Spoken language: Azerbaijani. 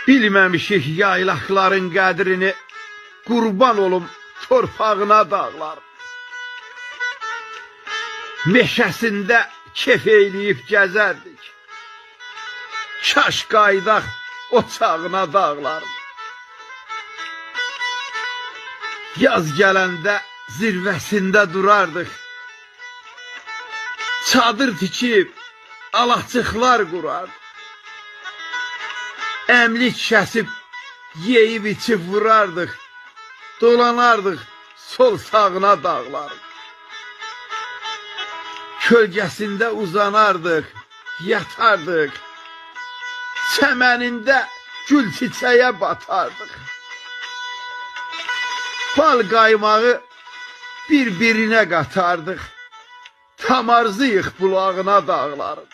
Bilməmişik yaylaqların qədrini, qurban olum torpağına dağlar. Meşəsində kef eyləyib gəzərdik, kaş qaydaq ocağına dağlar. Yaz gələndə zirvəsində durardıq, çadır tikib alaçıqlar qurardıq. Əmlik kəsib, yeyib içib vurardıq, dolanardıq sol sağına dağlar. Kölgəsində uzanardıq, yatardıq, çəmənində gül çiçəyə batardıq. Bal qaymağı bir-birinə qatardıq, tamarzıyıq bulağına dağların.